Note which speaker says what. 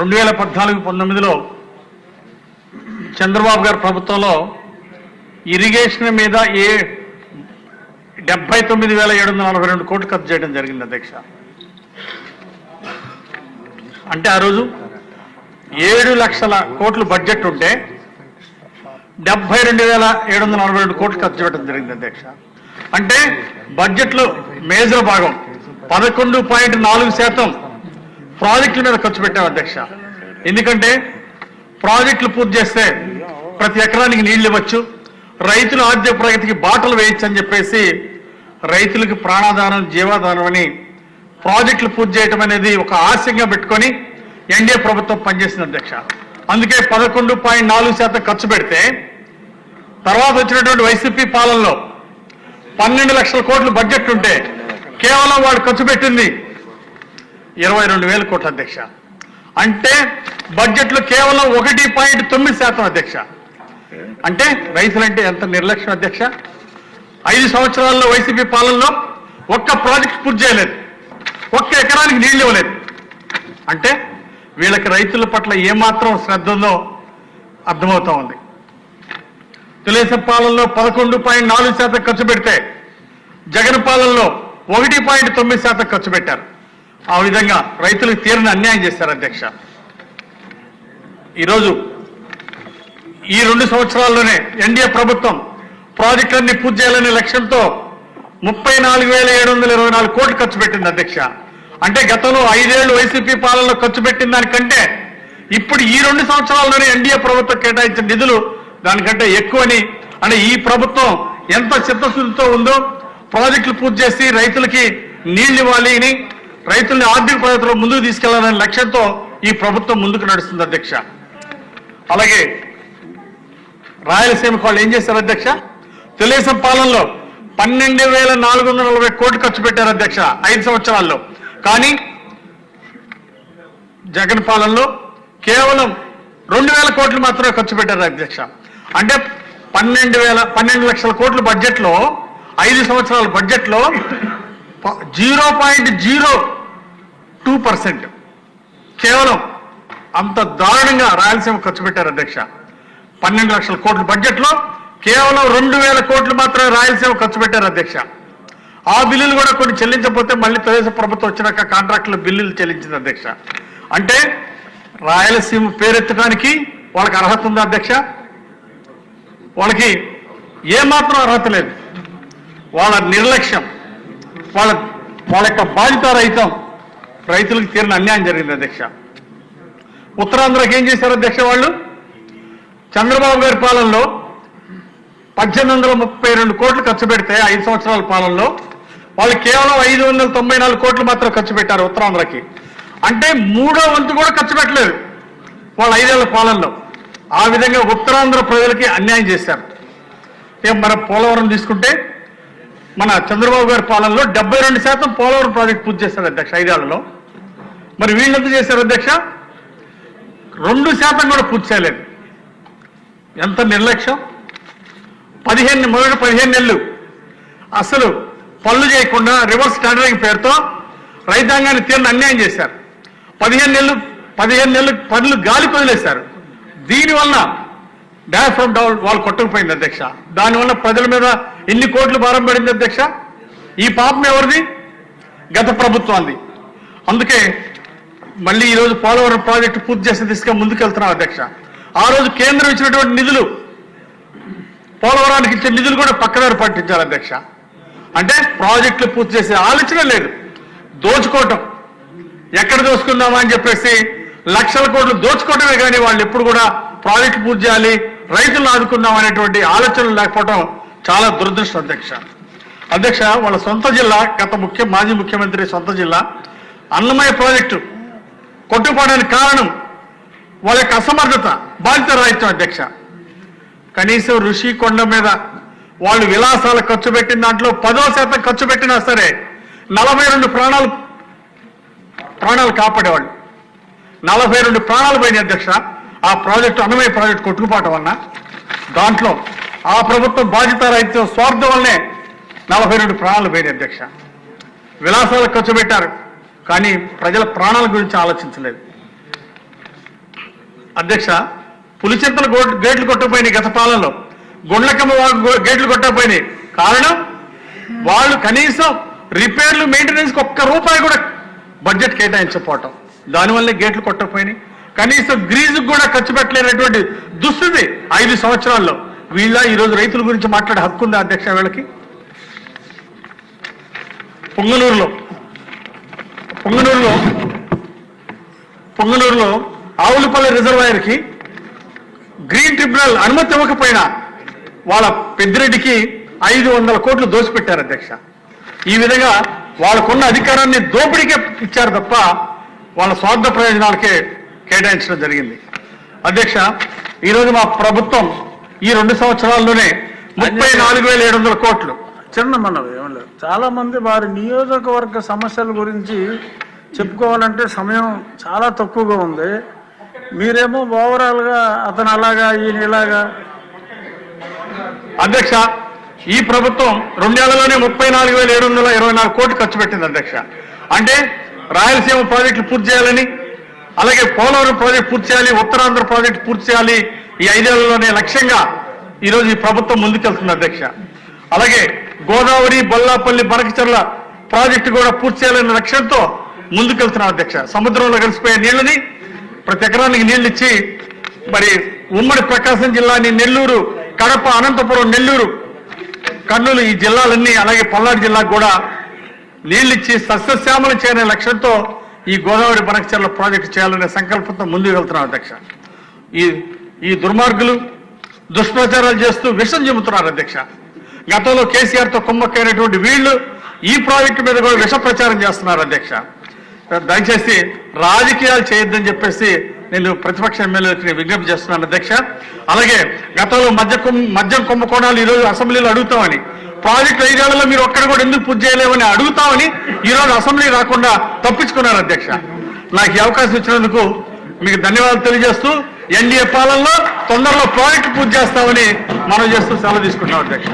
Speaker 1: 2014-19లో చంద్రబాబు గారి ప్రభుత్వంలో ఇరిగేషన్ మీద 79,742 కోట్లు ఖర్చు చేయడం జరిగింది అధ్యక్ష. అంటే ఆ రోజు 7 లక్షల కోట్లు బడ్జెట్ ఉంటే 72,742 కోట్లు ఖర్చు చేయడం జరిగింది అధ్యక్ష. అంటే బడ్జెట్లో మేజర్ భాగం 11.4% ప్రాజెక్టుల మీద ఖర్చు పెట్టాం అధ్యక్ష. ఎందుకంటే ప్రాజెక్టులు పూర్తి చేస్తే ప్రతి ఎకరానికి నీళ్లు ఇవ్వచ్చు, రైతుల ఆర్థిక ప్రగతికి బాటలు వేయచ్చు అని చెప్పేసి రైతులకు ప్రాణాధానం జీవాధారం అని ప్రాజెక్టులు పూర్తి చేయడం అనేది ఒక ఆశయంగా పెట్టుకొని ఎన్డీఏ ప్రభుత్వం పనిచేసింది అధ్యక్ష. అందుకే 11.4% ఖర్చు పెడితే తర్వాత వచ్చినటువంటి వైసీపీ పాలనలో 12 లక్షల కోట్లు బడ్జెట్ ఉంటే కేవలం వాళ్ళు ఖర్చు పెట్టింది 22,000 కోట్లు అధ్యక్ష. అంటే బడ్జెట్లో కేవలం 1.9% అధ్యక్ష. అంటే రైతులంటే ఎంత నిర్లక్ష్యం అధ్యక్ష. 5 సంవత్సరాల్లో వైసీపీ పాలనలో ఒక్క ప్రాజెక్ట్ పూర్తి చేయలేదు, ఒక్క ఎకరానికి నీళ్లు ఇవ్వలేదు. అంటే వీళ్ళకి రైతుల పట్ల ఏమాత్రం శ్రద్ధ ఉందో అర్థమవుతా ఉంది. తెలుగుదేశం పాలనలో 11.4% ఖర్చు పెడితే జగన్ పాలనలో 1.9% ఖర్చు పెట్టారు. ఆ విధంగా రైతులకు తీరని అన్యాయం చేశారు అధ్యక్ష. ఈరోజు ఈ 2 సంవత్సరాల్లోనే ఎన్డీఏ ప్రభుత్వం ప్రాజెక్టులన్నీ పూర్తి చేయాలనే లక్ష్యంతో 34,724 కోట్లు ఖర్చు పెట్టింది అధ్యక్ష. అంటే గతంలో 5 ఏళ్లు వైసీపీ పాలనలో ఖర్చు పెట్టిన దానికంటే ఇప్పుడు ఈ 2 సంవత్సరాల్లోనే ఎన్డీఏ ప్రభుత్వం కేటాయించిన నిధులు దానికంటే ఎక్కువని, అంటే ఈ ప్రభుత్వం ఎంత చిత్తశుద్ధితో ఉందో ప్రాజెక్టులు పూర్తి చేసి రైతులకి నీళ్లు ఇవ్వాలి అని, రైతుల్ని ఆర్థిక పద్ధతిలో ముందుకు తీసుకెళ్లాలనే లక్ష్యంతో ఈ ప్రభుత్వం ముందుకు నడుస్తుంది అధ్యక్ష. అలాగే రాయలసీమకు వాళ్ళు ఏం చేశారు అధ్యక్ష? తెలుగుదేశం పాలనలో 12,440 కోట్లు ఖర్చు పెట్టారు అధ్యక్ష 5 సంవత్సరాల్లో. కానీ జగన్ పాలనలో కేవలం 2,000 కోట్లు మాత్రమే ఖర్చు పెట్టారు అధ్యక్ష. అంటే 12 లక్షల కోట్ల బడ్జెట్లో 5 సంవత్సరాల బడ్జెట్లో 0.02% కేవలం అంత దారుణంగా రాయలసీమ ఖర్చు పెట్టారు అధ్యక్ష. 12 లక్షల కోట్ల బడ్జెట్లో కేవలం 2,000 కోట్లు మాత్రమే రాయలసీమ ఖర్చు పెట్టారు అధ్యక్ష. ఆ బిల్లులు కూడా కొన్ని చెల్లించకపోతే మళ్ళీ తెలుగుదేశం ప్రభుత్వం వచ్చినాక కాంట్రాక్టుల బిల్లులు చెల్లించింది అధ్యక్ష. అంటే రాయలసీమ పేరెత్తడానికి వాళ్ళకి అర్హత ఉందా అధ్యక్ష? వాళ్ళకి ఏమాత్రం అర్హత లేదు. వాళ్ళ నిర్లక్ష్యం, వాళ్ళ యొక్క బాధితారహితం రైతులకు తీరిన అన్యాయం జరిగింది అధ్యక్ష. ఉత్తరాంధ్రకి ఏం చేశారు అధ్యక్ష? వాళ్ళు చంద్రబాబు గారి పాలనలో 1,832 కోట్లు ఖర్చు పెడితే 5 సంవత్సరాల పాలనలో వాళ్ళు కేవలం 594 కోట్లు మాత్రం ఖర్చు పెట్టారు ఉత్తరాంధ్రకి. అంటే 3వ వంతు కూడా ఖర్చు పెట్టలేదు వాళ్ళ 5 ఏళ్ల పాలనలో. ఆ విధంగా ఉత్తరాంధ్ర ప్రజలకి అన్యాయం చేశారు. మన పోలవరం తీసుకుంటే మన చంద్రబాబు గారి పాలనలో 72% పోలవరం ప్రాజెక్ట్ పూర్తి చేశారు అధ్యక్ష 5 ఏళ్లలో. మరి వీళ్ళెంత చేశారు అధ్యక్ష? 2% కూడా పూర్తి చేయలేదు. ఎంత నిర్లక్ష్యం! మొదటి 15 నెలలు అసలు పనులు చేయకుండా రివర్స్ టెండరింగ్ పేరుతో రైతాంగాన్ని తీరిన అన్యాయం చేశారు. 15 నెలలు పనులు గాలి వదిలేశారు. దీనివల్ల డయాఫ్రమ్ వాళ్ళు కొట్టుకుపోయింది అధ్యక్ష. దానివల్ల ప్రజల మీద ఎన్ని కోట్లు భారం పడింది అధ్యక్ష? ఈ పాపం ఎవరిది? గత ప్రభుత్వాన్ని. అందుకే మళ్ళీ ఈరోజు పోలవరం ప్రాజెక్టు పూర్తి చేసే దిశగా ముందుకెళ్తున్నాం అధ్యక్ష. ఆ రోజు కేంద్రం ఇచ్చినటువంటి నిధులు, పోలవరానికి ఇచ్చిన నిధులు కూడా పక్కదారి పట్టించారు అధ్యక్ష. అంటే ప్రాజెక్టులు పూర్తి చేసే ఆలోచన లేదు, దోచుకోవటం. ఎక్కడ దోచుకుందామా అని చెప్పేసి లక్షల కోట్లు దోచుకోవటమే కానీ వాళ్ళు ఎప్పుడు కూడా ప్రాజెక్టు పూర్తి చేయాలి, రైతులను ఆదుకుందాం అనేటువంటి ఆలోచనలు లేకపోవడం చాలా దురదృష్టం అధ్యక్ష. వాళ్ళ సొంత జిల్లా, మాజీ ముఖ్యమంత్రి సొంత జిల్లా అన్నమయ్య ప్రాజెక్టు కొట్టుకుపోవడానికి కారణం వాళ్ళ యొక్క అసమర్థత, బాధ్యత రాహిత్యం అధ్యక్ష. కనీసం ఋషికొండ మీద వాళ్ళు విలాసాలు ఖర్చు పెట్టిన దాంట్లో 10% ఖర్చు పెట్టినా సరే 42 ప్రాణాలు కాపాడేవాళ్ళు. 42 ప్రాణాలు పోయినాయి అధ్యక్ష ఆ ప్రాజెక్టు, అన్నమయ్య ప్రాజెక్టు కొట్టుకుపోవటం వలన. దాంట్లో ఆ ప్రభుత్వం బాధ్యత రాహిత్యం, స్వార్థం వల్లనే 42 ప్రాణాలు పోయినాయి అధ్యక్ష. విలాసాలకు ఖర్చు పెట్టారు కానీ ప్రజల ప్రాణాల గురించి ఆలోచించలేదు. అధ్యక్ష, పులిచింతల గేట్లు కొట్టకపోయినాయి గత పాలనలో, గుండ్లకమ్మ గేట్లు కొట్టకపోయినాయి. కారణం వాళ్ళు కనీసం రిపేర్లు మెయింటెనెన్స్కి ఒక్క రూపాయి కూడా బడ్జెట్ కేటాయించకపోవటం, దానివల్లే గేట్లు కొట్టకపోయినాయి. కనీసం గ్రీజుకు కూడా ఖర్చు పెట్టలేనటువంటి దుస్థితి 5 సంవత్సరాల్లో. వీళ్ళ ఈరోజు రైతుల గురించి మాట్లాడే హక్కు ఉందా అధ్యక్ష వీళ్ళకి? పొంగనూరులో ఆవులపల్లి రిజర్వాయర్కి గ్రీన్ ట్రిబ్యునల్ అనుమతి ఇవ్వకపోయినా వాళ్ళ పెద్దిరెడ్డికి 500 కోట్లు దోసిపెట్టారు అధ్యక్ష. ఈ విధంగా వాళ్ళకున్న అధికారాన్ని దోపిడీకే ఇచ్చారు తప్ప వాళ్ళ స్వార్థ ప్రయోజనాలకే కేటాయించడం జరిగింది. అధ్యక్ష, ఈరోజు మా ప్రభుత్వం ఈ 2 సంవత్సరాల్లోనే 34,700 కోట్లు.
Speaker 2: చిన్న మనవి ఏం లేదు, చాలా మంది వారి నియోజకవర్గ సమస్యల గురించి చెప్పుకోవాలంటే సమయం చాలా తక్కువగా ఉంది. మీరేమో ఓవరాల్ గా అతను అలాగా ఈయన ఇలాగా.
Speaker 1: అధ్యక్ష, ఈ ప్రభుత్వం 2 ఏళ్లలోనే 34,724 కోట్లు ఖర్చు పెట్టింది అధ్యక్ష. అంటే రాయలసీమ ప్రాజెక్టులు పూర్తి చేయాలని, అలాగే పోలవరం ప్రాజెక్టు పూర్తి చేయాలి, ఉత్తరాంధ్ర ప్రాజెక్టు పూర్తి చేయాలి, ఈ 5 ఏళ్లలోనే లక్ష్యంగా ఈరోజు ఈ ప్రభుత్వం ముందుకెళ్తుంది అధ్యక్ష. అలాగే గోదావరి, బొల్లాపల్లి, బనకచర్ల ప్రాజెక్టు కూడా పూర్తి చేయాలనే లక్ష్యంతో ముందుకెళ్తున్నాం అధ్యక్ష. సముద్రంలో కలిసిపోయే నీళ్లని ప్రతి ఎకరానికి నీళ్లు ఇచ్చి మరి ఉమ్మడి ప్రకాశం జిల్లాని నెల్లూరు, కడప, అనంతపురం, నెల్లూరు, కర్నూలు ఈ జిల్లాలన్నీ, అలాగే పల్నాడు జిల్లాకు కూడా నీళ్లిచ్చి సస్యశ్యామలం చేయనే లక్ష్యంతో ఈ గోదావరి బనకచర్ల ప్రాజెక్టు చేయాలనే సంకల్పంతో ముందుకు వెళ్తున్నాం అధ్యక్ష. ఈ దుర్మార్గులు దుష్ప్రచారాలు చేస్తూ విషం చెబుతున్నారు అధ్యక్ష. గతంలో కేసీఆర్తో కుమ్మక్కైనటువంటి వీళ్ళు ఈ ప్రాజెక్టు మీద కూడా విష ప్రచారం చేస్తున్నారు అధ్యక్ష. దయచేసి రాజకీయాలు చేయొద్దని చెప్పేసి నేను ప్రతిపక్ష ఎమ్మెల్యేలకు విజ్ఞప్తి చేస్తున్నాను అధ్యక్ష. అలాగే గతంలో మద్యం కుంభకోణాలు ఈరోజు అసెంబ్లీలో అడుగుతామని, ప్రాజెక్టు 5 ఏళ్లలో మీరు ఒక్కడ కూడా ఎందుకు పూర్తి చేయలేమని అడుగుతామని ఈరోజు అసెంబ్లీ రాకుండా తప్పించుకున్నారు అధ్యక్ష. నాకు ఈ అవకాశం ఇచ్చినందుకు మీకు ధన్యవాదాలు తెలియజేస్తూ ఎన్డీఏ పాలనలో తొందరలో ప్రాజెక్టు పూర్తి చేస్తామని మనం చేస్తూ సెలవు తీసుకుంటున్నాం అధ్యక్ష.